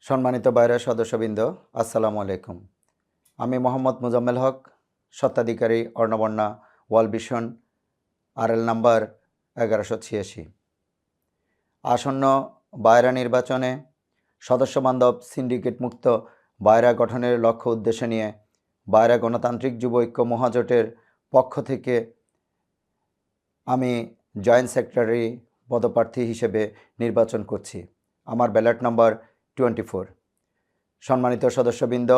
সম্মানিত বাইরের সদস্যবৃন্দ, আসসালামু আলাইকুম। আমি মোহাম্মদ মুজাম্মেল হক, স্বত্বাধিকারী অর্ণবর্ণা ওয়ার্ল্ড ভিশন, আরএল নাম্বার 1186। আসন্ন বায়রা নির্বাচনে সদস্যবান্ধব সিন্ডিকেট মুক্ত বায়রা গঠনের লক্ষ্য উদ্দেশ্য নিয়ে বায়রা গণতান্ত্রিক যুব ঐক্য মহাজোটের পক্ষ থেকে আমি জয়েন্ট সেক্রেটারি পদপ্রার্থী হিসেবে নির্বাচন করছি। আমার ব্যালট নাম্বার 24। সম্মানিত সদস্যবৃন্দ,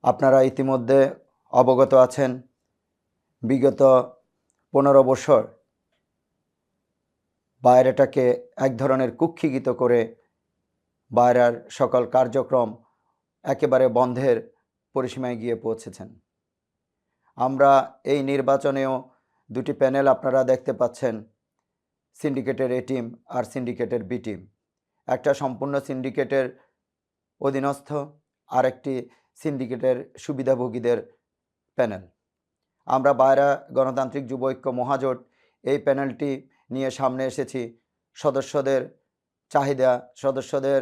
আপনারা ইতিমধ্যে অবগত আছেন, বিগত 15 বছর বায়রাটাকে এক ধরনের কুক্ষিগত করে বায়রার সকল কার্যক্রম একেবারে বন্ধের পরিসীমায় গিয়ে পৌঁছেছেন। আমরা এই নির্বাচনেও দুটি প্যানেল আপনারা দেখতে পাচ্ছেন, সিন্ডিকেটের এ টিম আর সিন্ডিকেটের বি টিম। একটা সম্পূর্ণ সিন্ডিকেটের অধীনস্থ, আরেকটি সিন্ডিকেটের সুবিধাভোগীদের প্যানেল। আমরা বায়রা গণতান্ত্রিক যুব ঐক্য মহাজোট এই প্যানেলটি নিয়ে সামনে এসেছি সদস্যদের চাহিদা, সদস্যদের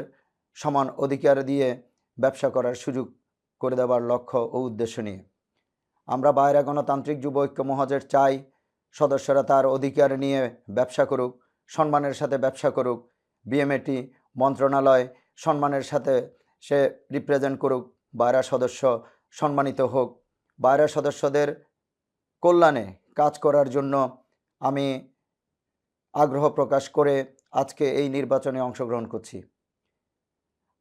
সমান অধিকার দিয়ে ব্যবসা করার সুযোগ করে দেওয়ার লক্ষ্য ও উদ্দেশ্য নিয়ে। আমরা বায়রা গণতান্ত্রিক যুব ঐক্য মহাজোট চাই সদস্যরা তার অধিকার নিয়ে ব্যবসা করুক, সম্মানের সাথে ব্যবসা করুক। বিএমএটি মন্ত্রণালয় সম্মানের সাথে সে রিপ্রেজেন্ট করুক, বায়রা সদস্য সম্মানিত হোক। বায়রা সদস্যদের কল্যাণে কাজ করার জন্য আমি আগ্রহ প্রকাশ করে আজকে এই নির্বাচনে অংশগ্রহণ করছি।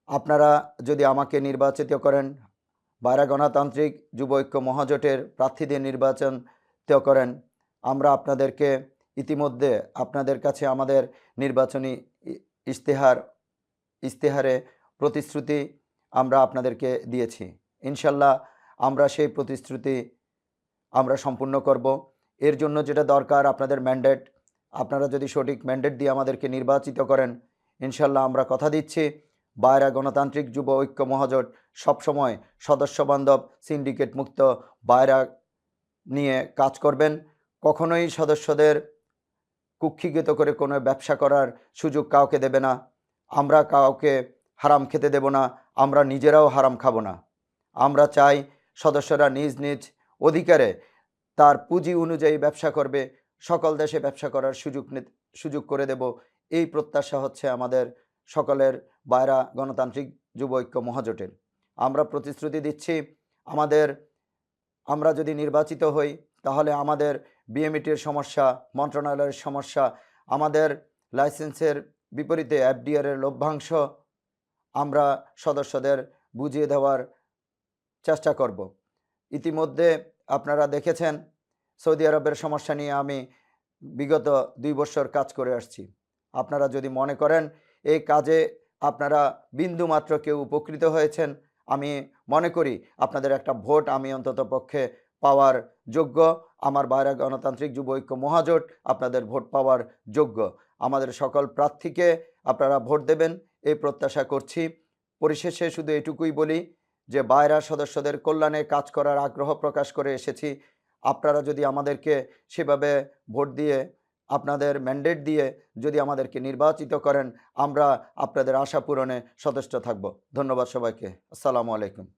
আপনারা যদি আমাকে নির্বাচিত করেন, বায়রা গণতান্ত্রিক যুব ঐক্য মহাজোটের প্রার্থীদের নির্বাচিত করেন, আমরা আপনাদেরকে ইতিমধ্যে আপনাদের কাছে আমাদের নির্বাচনী ইশতেহারে প্রতিশ্রুতি আমরা আপনাদেরকে দিয়েছি। ইনশাল্লাহ আমরা সেই প্রতিশ্রুতি আমরা সম্পূর্ণ করব। এর জন্য যেটা দরকার আপনাদের ম্যান্ডেট, আপনারা যদি সঠিক ম্যান্ডেট দিয়ে আমাদেরকে নির্বাচিত করেন, ইনশাল্লাহ আমরা কথা দিচ্ছি বায়রা গণতান্ত্রিক যুব ঐক্য মহাজোট সবসময় সদস্যবান্ধব সিন্ডিকেট মুক্ত বায়রা নিয়ে কাজ করবেন। কখনোই সদস্যদের কুক্ষিগত করে কোনো ব্যবসা করার সুযোগ কাউকে দেবে না। আমরা কাউকে হারাম খেতে দেব না, আমরা নিজেরাও হারাম খাবো না। আমরা চাই সদস্যরা নিজ নিজ অধিকারে তার পুঁজি অনুযায়ী ব্যবসা করবে, সকল দেশে ব্যবসা করার সুযোগ করে দেব। এই প্রত্যাশা হচ্ছে আমাদের সকলের বায়রা গণতান্ত্রিক যুব ঐক্য মহাজোটের। আমরা প্রতিশ্রুতি দিচ্ছি আমরা যদি নির্বাচিত হই তাহলে আমাদের বিএমইটির সমস্যা, মন্ত্রণালয়ের সমস্যা, আমাদের লাইসেন্সের বিপরীতে এফডিআর এর লভ্যাংশ আমরা সদস্যদের বুঝিয়ে দেওয়ার চেষ্টা করব। ইতিমধ্যে আপনারা দেখেছেন সৌদি আরবের সমস্যা নিয়ে আমি বিগত 2 বছর কাজ করে আসছি। আপনারা যদি মনে করেন এই কাজে আপনারা বিন্দুমাত্র কেউ উপকৃত হয়েছেন, আমি মনে করি আপনাদের একটা ভোট আমি অন্তত পক্ষে পাওয়ার যোগ্য। আমার বায়রা গণতান্ত্রিক যুব ঐক্য মহাজোট আপনাদের ভোট পাওয়ার যোগ্য। আমাদের সকল প্রার্থীকে আপনারা ভোট দেবেন এই প্রত্যাশা করছি। পরিশেষে শুধু এটুকুই বলি যে বায়রা সদস্যদের কল্যাণে কাজ করার আগ্রহ প্রকাশ করে এসেছি। আপনারা যদি আমাদেরকে সেভাবে ভোট দিয়ে আপনাদের ম্যান্ডেট দিয়ে যদি আমাদেরকে নির্বাচিত করেন, আমরা আপনাদের আশা পূরণে সচেষ্ট থাকব। ধন্যবাদ সবাইকে। আসসালামু আলাইকুম।